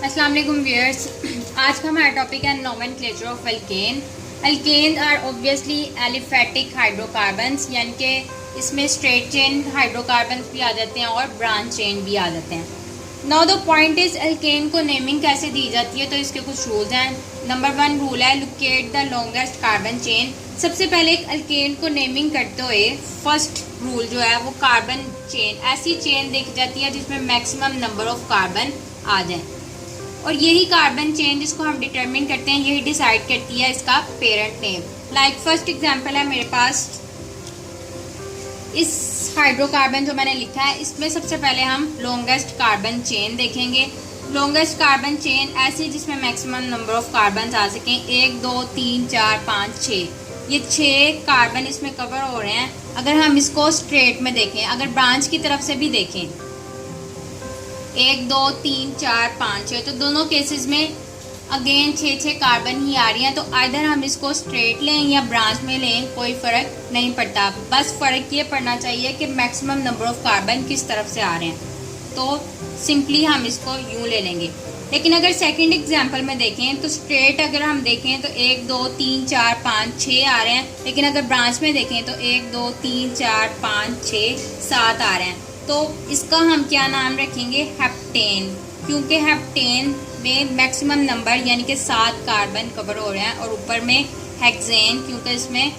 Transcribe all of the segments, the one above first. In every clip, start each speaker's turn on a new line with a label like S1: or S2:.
S1: अस्सलाम वालेकुम व्यूअर्स। आज का हमारा टॉपिक है nomenclature of alkane. Alkane are obviously aliphatic hydrocarbons, यानी कि इसमें स्ट्रेट चेन हाइड्रोकार्बन्स भी आ जाते हैं और ब्रांच चेन भी आ जाते हैं। Now the point is alkane को नेमिंग कैसे दी जाती है, तो इसके कुछ रूल्स हैं। नंबर 1 रूल है locate the longest carbon chain. सबसे पहले एक एल्केन को नेमिंग करते हुए फर्स्ट रूल जो है वो कार्बन चेन, ऐसी चेन देखी जाती है जिसमें मैक्सिमम नंबर ऑफ कार्बन आ जाए, और यही कार्बन चेन जिसको हम डिटरमिन करते हैं यही डिसाइड करती है इसका parent name. Like first example है मेरे पास इस हाइड्रोकार्बन जो मैंने लिखा है, इसमें सबसे पहले हम लॉन्गेस्ट कार्बन चेन देखेंगे। लॉन्गेस्ट कार्बन चेन ऐसी जिसमें मैक्सिमम नंबर ऑफ कार्बन आ सकें, 1 2 3 4 5 6, ये 6 कार्बन इसमें कवर हो रहे हैं। अगर हम इसको स्ट्रेट में देखें, अगर ब्रांच की तरफ से भी देखें 1 2 3 4 5 6, तो दोनों केसेस में अगेन 6 कार्बन ही आ रही हैं। तो आइदर हम इसको स्ट्रेट लें या ब्रांच में लें, कोई फर्क नहीं पड़ता। बस फर्क ये पड़ना चाहिए कि मैक्सिमम नंबर ऑफ कार्बन किस तरफ से आ रहे हैं, तो सिंपली हम इसको यूं ले लेंगे। लेकिन अगर सेकंड एग्जांपल में देखें तो स्ट्रेट अगर हम देखें तो 1 2 3 4 5 6 आ रहे हैं, लेकिन अगर ब्रांच में देखें तो 1 2 3 4 5 6 7 आ रहे हैं। तो इसका हम क्या नाम रखेंगे, हेप्टेन, क्योंकि हेप्टेन में मैक्सिमम नंबर यानी कि 7 कार्बन कवर हो रहे हैं, और ऊपर में हेक्सेन क्योंकि इसमें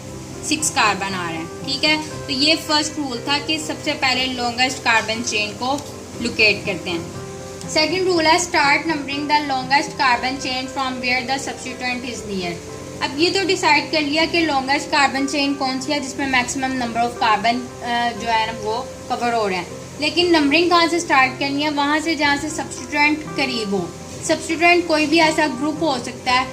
S1: 6 कार्बन आ रहे हैं। ठीक है, तो ये फर्स्ट रूल था कि सबसे पहले लॉन्गेस्ट कार्बन चेन को लोकेट करते हैं। सेकेंड रूल है start numbering the longest carbon chain from where the substituent is near. अब ये तो डिसाइड कर लिया कि लॉन्गेस्ट कार्बन चेन कौन सी है जिसमें मैक्सिमम नंबर ऑफ कार्बन जो है ना वो कवर हो रहे हैं, लेकिन नंबरिंग कहाँ से स्टार्ट करनी है, वहाँ से जहाँ से सब्स्टिट्यूएंट करीब हो। सब्स्टिट्यूएंट कोई भी ऐसा ग्रुप हो सकता है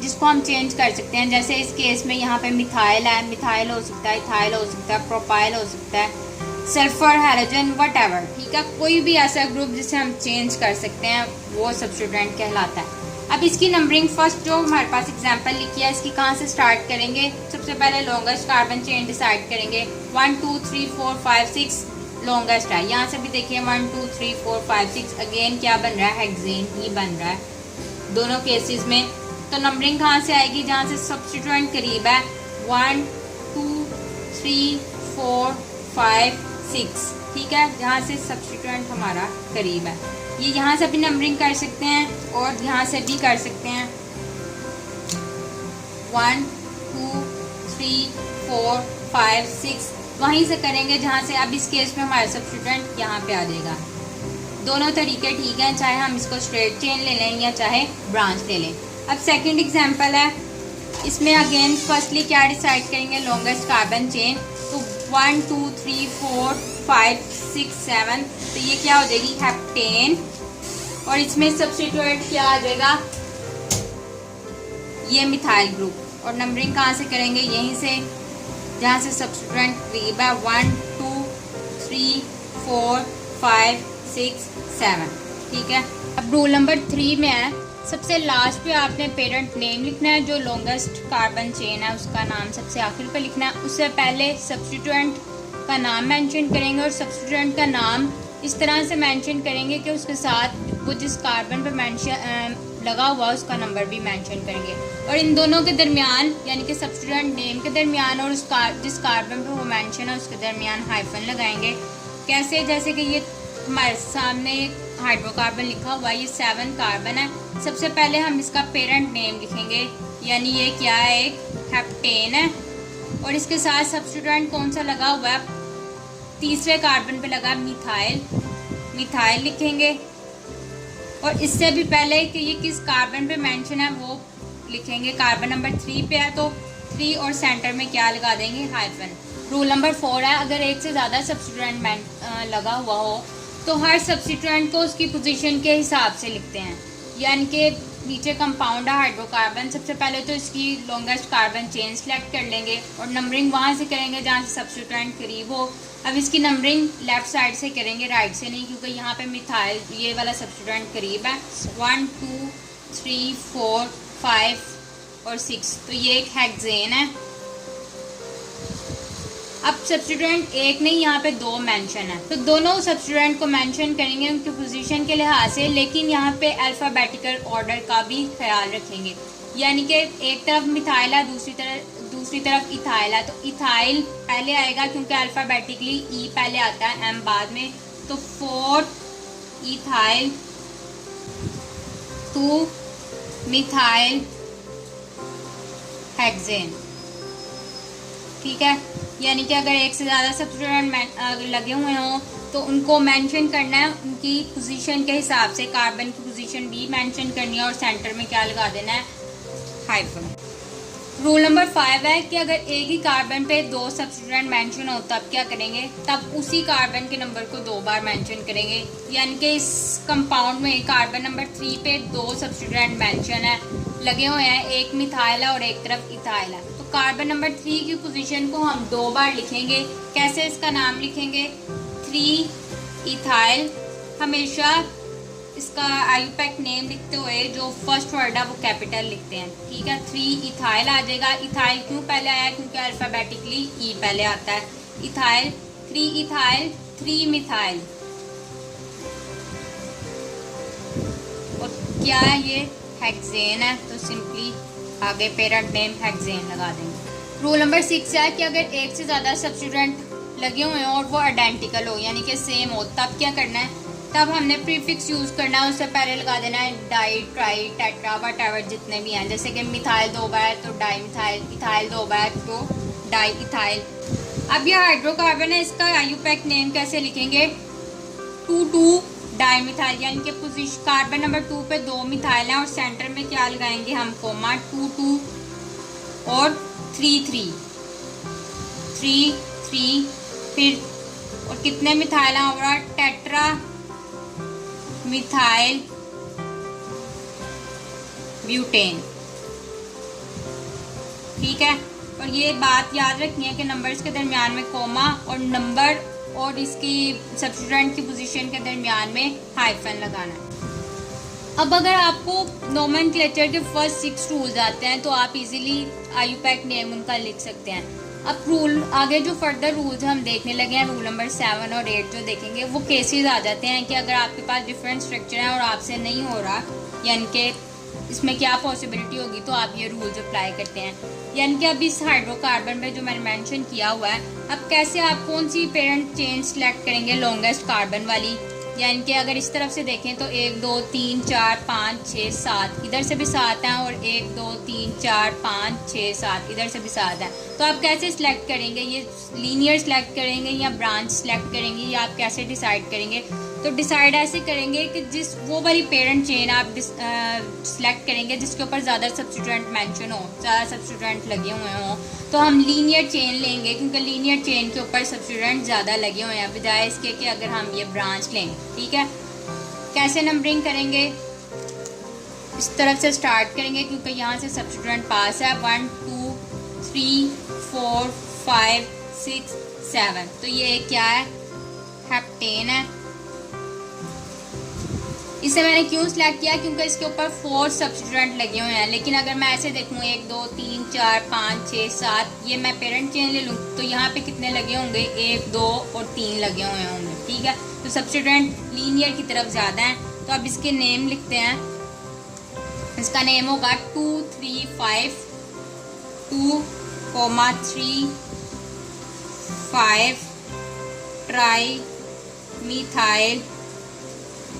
S1: जिसको हम चेंज कर सकते हैं, जैसे इस केस में यहाँ पे मिथाइल है, मिथाइल हो सकता है, इथाइल हो सकता है, प्रोपाइल हो सकता है, सल्फर, हैलोजन, व्हाटएवर। ठीक है, कोई भी ऐसा ग्रुप जिसे हम चेंज कर सकते हैं वो सब्स्टिट्यूएंट कहलाता है। अब इसकी नंबरिंग फर्स्ट जो हमारे पास एग्जांपल लिखी है इसकी कहाँ से स्टार्ट करेंगे, सबसे पहले लॉन्गेस्ट कार्बन चेन डिसाइड करेंगे। 1 2 3 4 5 6 लॉन्गेस्ट है, यहाँ से भी देखिए 1 2 3 4 5 6, अगेन क्या बन रहा है, हेक्सेन ही बन रहा है दोनों केसेस में। तो नंबरिंग कहाँ से आएगी, जहाँ से सब्स्टिट्यूएंट करीब है, 1 2 3 4 5 6। ठीक है, जहाँ से सब्स्टिट्यूएंट हमारा करीब है, ये यहाँ से भी नंबरिंग कर सकते हैं और यहाँ से भी कर सकते हैं। 1 2 3 4 5 6 वहीं से करेंगे जहाँ से, अब इस केस में हमारा सब्स्टिट्यूएंट यहाँ पे आ जाएगा। दोनों तरीके ठीक हैं, चाहे हम इसको स्ट्रेट चेन ले लें या चाहे ब्रांच ले लें। अब सेकंड एग्जांपल है, इसमें अगेन फर्स्टली क्या डिसाइड करेंगे, लॉन्गेस्ट कार्बन चेन। तो 1 2 3 4 5 6 7, तो ये क्या हो जाएगी, हेप्टेन, और इसमें सब्स्टिट्यूएंट क्या आ जाएगा, ये मिथाइल ग्रुप। और नंबरिंग कहाँ से करेंगे, यहीं से जहाँ से सब्स्टिट्यूएंट करीब है, 1 2 3 4 5 6 7। ठीक है, अब रूल नंबर 3 में है, सबसे लास्ट पे आपने पेरेंट नेम लिखना है, जो लॉन्गेस्ट कार्बन चेन है उसका नाम सबसे आखिर पे लिखना है। उससे पहले सब्स्टिट्यूएंट का नाम मेंशन करेंगे, और सब्स्टिट्यूएंट का नाम इस तरह से मेंशन करेंगे कि उसके साथ वो जिस कार्बन पे मेंशन लगा हुआ उसका नंबर भी मेंशन करेंगे, और इन दोनों के दरमियान यानी कि सब्स्टिट्यूएंट नेम के दरमियान और जिस कार्बन पे वो मेंशन है उसके दरमियान हाइफन लगाएंगे। कैसे, जैसे कि ये हमारे सामने एक हाइड्रोकार्बन लिखा हुआ है, ये 7 कार्बन है। सबसे पहले हम इसका पेरेंट नेम लिखेंगे, यानी ये क्या है, एक हेप्टेन है, और इसके साथ सब्स्टिट्यूएंट कौन सा लगा हुआ है, तीसरे कार्बन पे लगा मिथाइल, मिथाइल लिखेंगे। और इससे भी पहले कि ये किस कार्बन पे मेंशन है वो लिखेंगे, कार्बन नंबर 3 पे है तो 3 और सेंटर में क्या लगा देंगे, हाइफन। रूल नंबर 4 है, अगर एक से ज़्यादा सब्स्टिट्यूएंट लगा हुआ हो तो हर सब्स्टिट्यूएंट को उसकी पोजीशन के हिसाब से लिखते हैं, यानी कि नीचे कंपाउंड है हाइड्रोकार्बन, सबसे पहले तो इसकी लॉन्गेस्ट कार्बन चेन सेलेक्ट कर लेंगे और नंबरिंग वहाँ से करेंगे जहाँ से सब्स्टिट्यूएंट करीब हो। अब इसकी नंबरिंग लेफ्ट साइड से करेंगे, राइट से नहीं, क्योंकि यहाँ पे मिथाइल ये वाला सब्स्टिट्यूएंट करीब है। 1 2 3 4 5 और 6, तो ये एक हेक्सेन है। अब सब्स्टिट्यूएंट एक नहीं, यहाँ पे दो मेंशन है, तो दोनों सब्स्टिट्यूएंट को मेंशन करेंगे उनकी पोजीशन के लिहाज से, लेकिन यहाँ पे अल्फाबेटिकल ऑर्डर का भी ख्याल रखेंगे। यानी कि एक तरफ मिथाइल है, दूसरी तरफ इथाइल है, तो इथाइल पहले आएगा क्योंकि अल्फाबेटिकली ई पहले आता है, एम बाद में। तो 4 इथाइल 2 मिथाइल हेक्सेन। ठीक है, यानी कि अगर एक से ज़्यादा सब्स्टिट्यूएंट लगे हुए हों तो उनको मेंशन करना है उनकी पोजीशन के हिसाब से, कार्बन की पोजीशन भी मेंशन करनी है और सेंटर में क्या लगा देना है, हाइफन। रूल नंबर 5 है कि अगर एक ही कार्बन पे 2 सब्स्टिट्यूएंट मेंशन हो तब क्या करेंगे, तब उसी कार्बन के नंबर को 2 बार मेंशन करेंगे। यानी कि इस कंपाउंड में कार्बन नंबर 3 पे 2 सब्स्टिट्यूएंट मेंशन है, लगे हुए हैं, एक मिथाइल है और एक तरफ इथाइल है। तो कार्बन नंबर 3 की पोजीशन को हम 2 बार लिखेंगे। कैसे इसका नाम लिखेंगे, 3 इथाइल। हमेशा इसका आईयूपैक नेम लिखते हुए जो फर्स्ट वर्ड है वो कैपिटल लिखते हैं। ठीक है, 3 इथाइल आ जाएगा। इथाइल क्यों पहले आया, क्योंकि अल्फाबेटिकली ई पहले आता है। Ethyl 3 ethyl 3 methyl. और क्या है ये, हेक्सेन है, तो सिंपली आगे पेरेंट नेम हेक्सेन लगा देंगे। रूल नंबर 6 है कि अगर एक से ज़्यादा सब्स्टिट्यूएंट लगे हुए हों और वो आइडेंटिकल हो, यानी कि सेम हो, तब क्या करना है, तब हमने प्रीफिक्स यूज़ करना है। उससे पहले लगा देना है डाई, ट्राई, टेट्रा, वटएवर जितने भी हैं। जैसे कि मिथाइल 2 बार तो डाई मिथाइल, इथाइल 2 बार तो डाई इथाइल। अब ये हाइड्रोकार्बन है, इसका आईयूपैक नेम कैसे लिखेंगे, 2 डाई मिथाइल। यानी कि पोजीशन कार्बन नंबर 2 पे 2 मिथाइल हैं और सेंटर में क्या लगाएंगे हम, कोमा, 2 और 3 फिर और कितने मिथाइल हैं, और टेट्रा मिथाइल ब्यूटेन। ठीक है, और ये बात याद रखनी है कि नंबर्स के दरमियान में कोमा और नंबर और इसकी सब्स्टिट्यूएंट की पोजीशन के दरमियान में हाइफन लगाना है। अब अगर आपको नोमेनक्लेचर के फर्स्ट 6 रूल्स आते हैं तो आप इजीली आईयूपैक नेम उनका लिख सकते हैं। अब रूल आगे जो फर्दर रूल्स हम देखने लगे हैं, रूल नंबर 7 और 8 जो देखेंगे, वो केसेस आ जाते हैं कि अगर आपके पास डिफरेंट स्ट्रक्चर है और आपसे नहीं हो रहा, यानी कि इसमें क्या पॉसिबिलिटी होगी, तो आप ये रूल्स अप्लाई करते हैं। यानी कि अब इस हाइड्रोकार्बन पे जो मैंने मेंशन किया हुआ है, अब कैसे आप कौन सी पेरेंट चेन सेलेक्ट करेंगे, लॉन्गेस्ट कार्बन वाली। यानी कि अगर इस तरफ से देखें तो 1 2 3 4 5 6 7, इधर से भी 7 हैं, और 1 2 3 4 5 6 7 इधर से भी 7 हैं। तो आप कैसे सिलेक्ट करेंगे, ये लीनियर सिलेक्ट करेंगे या ब्रांच सिलेक्ट करेंगे, या आप कैसे डिसाइड करेंगे। तो डिसाइड ऐसे करेंगे कि जिस वो वाली पेरेंट चेन आप सिलेक्ट करेंगे जिसके ऊपर ज़्यादा सब्स्टिट्यूएंट मेंशन हो, ज़्यादा सब्स्टिट्यूएंट लगे हुए हों, तो हम लीनियर चेन लेंगे, क्योंकि लीनियर चेन के ऊपर सब्स्टिट्यूएंट ज़्यादा लगे हुए हैं, बजाय इसके कि अगर हम ये ब्रांच लें। ठीक है, कैसे नंबरिंग करेंगे, इस तरफ से स्टार्ट करेंगे क्योंकि यहाँ से सब्स्टिट्यूएंट पास है, 1 2 3 4 5 6 7। तो ये क्या है, हेप्टेन है। इसे मैंने क्यों सिलेक्ट किया, क्योंकि इसके ऊपर 4 सब्स्टिट्यूएंट लगे हुए हैं। लेकिन अगर मैं ऐसे देखूँ 1 2 3 4 5 6 7, ये मैं पेरेंट चेन ले लूँ तो यहाँ पे कितने लगे होंगे, 1 2 और 3 लगे हुए होंगे। ठीक है, तो सब्स्टिट्यूएंट लीनियर की तरफ ज़्यादा हैं। तो अब इसके नेम लिखते हैं। इसका नेम होगा 2 3 5 2, 3 5 ट्राई मिथाइल।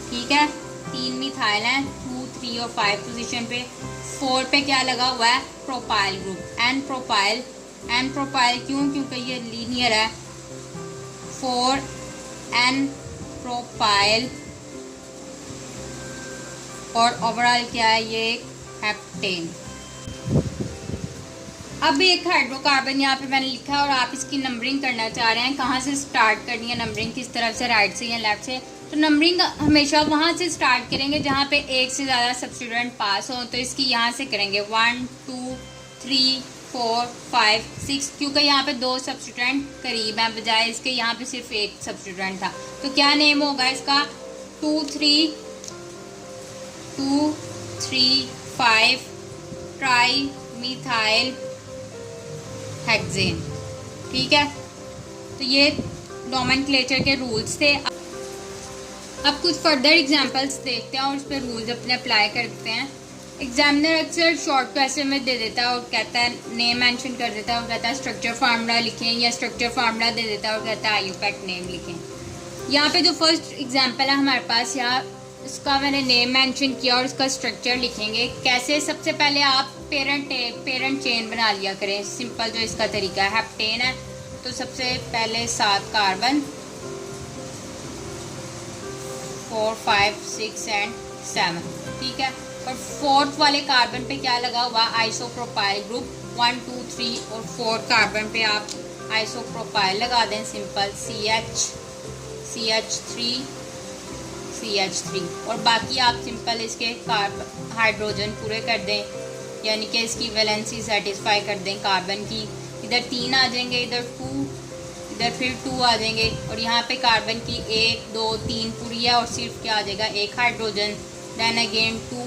S1: ठीक है, 3 मिथाइल हैं 2 3 और 5 पोजीशन पे। 4 पे क्या लगा हुआ है, propyl group, n propyl. N propyl क्यों, क्योंकि ये लीनियर है। 4 एन प्रोपाइल, और ओवरऑल क्या है, ये हेप्टेन। अब एक हाइड्रोकार्बन यहाँ पे मैंने लिखा है और आप इसकी नंबरिंग करना चाह रहे हैं, कहाँ से स्टार्ट करनी है नंबरिंग, किस तरफ से, राइट से या लेफ्ट से। तो नंबरिंग हमेशा वहाँ से स्टार्ट करेंगे जहाँ पे एक से ज़्यादा सब्स्टिट्यूएंट पास हो। तो इसकी यहाँ से करेंगे 1 2 3 4 5 6, क्योंकि यहाँ पे 2 सब्स्टिट्यूएंट करीब हैं, बजाय इसके यहाँ पे सिर्फ एक सब्स्टिट्यूएंट था। तो क्या नेम होगा इसका, 2 3 5 ट्राई मिथाइल हेक्सेन। ठीक है, तो ये नोमेनक्लेचर के रूल्स थे। अब कुछ फर्दर एग्जांपल्स देखते हैं और उस पर रूल्स अपने अप्लाई करते हैं। एग्जामिनर अक्सर शॉर्ट क्वेश्चन में दे देता है और कहता है नेम मेंशन कर देता है और कहता है स्ट्रक्चर फार्मूला लिखें, या स्ट्रक्चर फार्मूला दे देता है और कहता है IUPAC नेम लिखें। यहाँ पे जो फर्स्ट एग्जांपल है हमारे पास, यहाँ इसका मैंने नेम मेंशन किया और इसका स्ट्रक्चर लिखेंगे कैसे। सबसे पहले आप पेरेंट चेन बना लिया करें। सिंपल जो इसका तरीका है, हेप्टेन है तो सबसे पहले 7 कार्बन, 4, 5, 6 एंड 7, ठीक है। और फोर्थ वाले कार्बन पे क्या लगा हुआ, आइसोप्रोपाइल ग्रुप। 1, 2, 3 और 4 कार्बन पे आप आइसोप्रोपाइल लगा दें, सिंपल CH3 और बाकी आप सिंपल इसके हाइड्रोजन पूरे कर दें, यानी कि इसकी वैलेंसी सेटिस्फाई कर दें कार्बन की। इधर 3 आ जाएंगे, इधर 2, इधर फिर 2 आ जाएंगे और यहाँ पे कार्बन की 1, 2, 3 पूरी है और सिर्फ क्या आ जाएगा, एक हाइड्रोजन। देन अगेन 2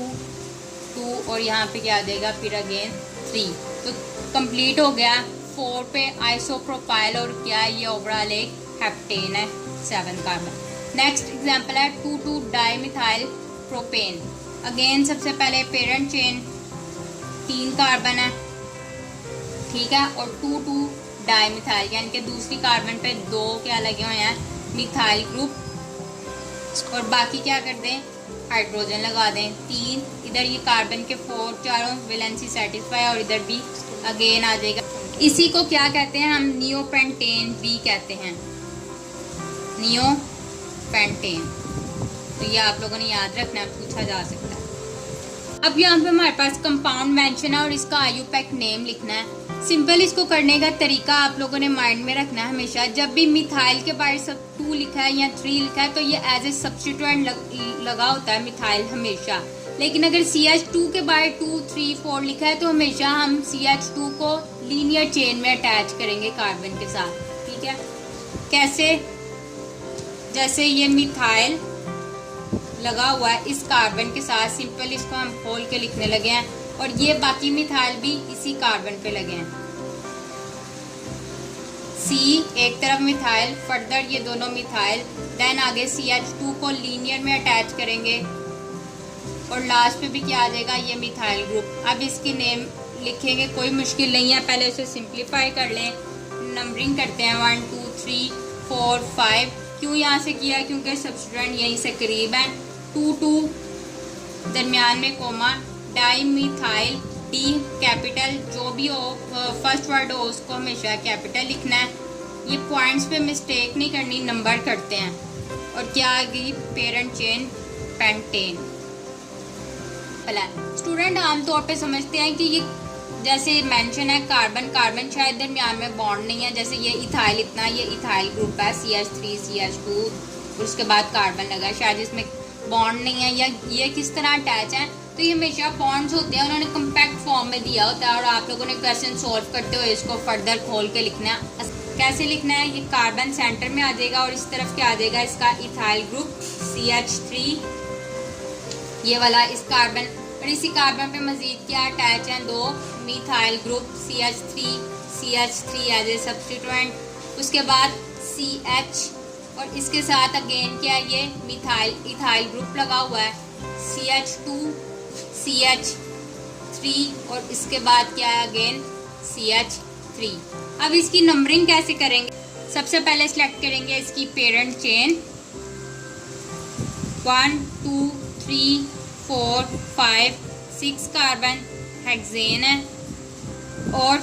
S1: और यहाँ पे क्या आ जाएगा, फिर अगेन 3। तो कंप्लीट हो गया। 4 पे आइसोप्रोपाइल और क्या ये ओवरऑल एक हेप्टेन है, 7 कार्बन। नेक्स्ट एग्जांपल है 2,2 डाइमिथाइल प्रोपेन। अगेन सबसे पहले पेरेंट चेन 3 कार्बन है, ठीक है, और 2,2 डाइमिथाइल यानी कि दूसरी कार्बन पे 2 क्या लगे हुए हैं, मिथाइल ग्रुप और बाकी क्या कर दें, हाइड्रोजन लगा दें 3। इधर ये कार्बन के 4 चारों वैलेंसी सेटिस्फाई और इधर भी अगेन आ जाएगा। इसी को क्या कहते हैं हम, नियोपेंटेन भी कहते हैं, नियोपेंटेन। तो ये आप लोगों ने याद रखना, पूछा जा सकता है। अब यहाँ पे हमारे पास कंपाउंड मेंशन है और इसका IUPAC नेम लिखना है। सिंपल इसको करने का तरीका आप लोगों ने माइंड में रखना है हमेशा। जब भी मिथाइल के बारे सब 2 लिखा है या 3 लिखा है तो ये एज ए सब्स्टिट्यूएंट लगा होता है मिथाइल हमेशा। लेकिन अगर CH2 के बारे 2, 3, 4 लिखा है तो हमेशा हम CH2 को लीनियर चेन में अटैच करेंगे कार्बन के साथ, ठीक है। कैसे, जैसे ये मिथाइल लगा हुआ है इस कार्बन के साथ, सिंपल इसको हम खोल के लिखने लगे हैं और ये बाकी मिथाइल भी इसी कार्बन पे लगे हैं। C एक तरफ मिथाइल, फर्दर ये दोनों मिथाइल, देन आगे CH2 को लीनियर में अटैच करेंगे और लास्ट पे भी क्या आ जाएगा, ये मिथाइल ग्रुप। अब इसकी नेम लिखेंगे, कोई मुश्किल नहीं है, पहले उसे सिंप्लीफाई कर लें। नंबरिंग करते हैं 1, 2, 3, 4, 5। क्यों यहाँ से किया, क्योंकि सब्स्टिट्यूएंट यहीं से करीब है। 2 दरमियान में कोमा, डाइमिथाइल, डी कैपिटल, जो भी हो फर्स्ट वर्ड हो उसको हमेशा कैपिटल लिखना है। ये पॉइंट्स पे मिस्टेक नहीं करनी, नंबर करते हैं। और क्या आ गई, पेरेंट चेन पेंटेन। स्टूडेंट आमतौर पे समझते हैं कि ये जैसे मेंशन है कार्बन शायद दरमियान में बॉन्ड नहीं है, जैसे ये इथाइल, इतना ये इथाइल ग्रुप है, CH3 CH2 और उसके बाद कार्बन लगा है, शायद इसमें बॉन्ड नहीं है, या ये किस तरह अटैच है। तो ये हमेशा बॉन्ड्स होते हैं, उन्होंने कम्पैक्ट फॉर्म में दिया होता है और आप लोगों ने क्वेश्चन सॉल्व करते हुए इसको फर्दर खोल के लिखना है। कैसे लिखना है, ये कार्बन सेंटर में आ जाएगा और इस तरफ क्या आ जाएगा, इसका इथाइल ग्रुप CH3, ये वाला इस कार्बन, और इसी कार्बन पे मजीद क्या अटैच है, 2 methyl group CH3 as a substituent, उसके बाद CH और इसके साथ अगेन क्या है, ये मिथाइल इथाइल ग्रुप लगा हुआ है, CH2 CH3 और इसके बाद क्या है अगेन CH3। अब इसकी नंबरिंग कैसे करेंगे, सबसे पहले सिलेक्ट करेंगे इसकी पेरेंट चेन 1, 2, 3, 4, 5, 6 कार्बन हेक्सेन है और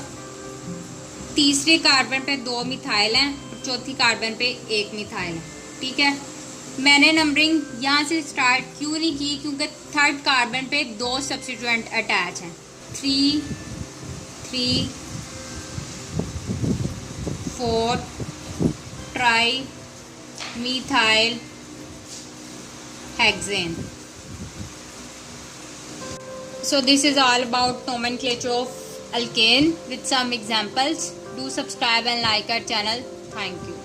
S1: तीसरे कार्बन पे 2 मिथाइल हैं और चौथी कार्बन पे 1 मिथाइल है, ठीक है। मैंने नंबरिंग यहाँ से स्टार्ट क्यों नहीं की, क्योंकि थर्ड कार्बन पे 2 सब्स्टिट्यूएंट अटैच हैं, 3, 3, 4 tri methyl hexane. So this is all about nomenclature of alkane with some examples. Do subscribe and like our channel. Thank you.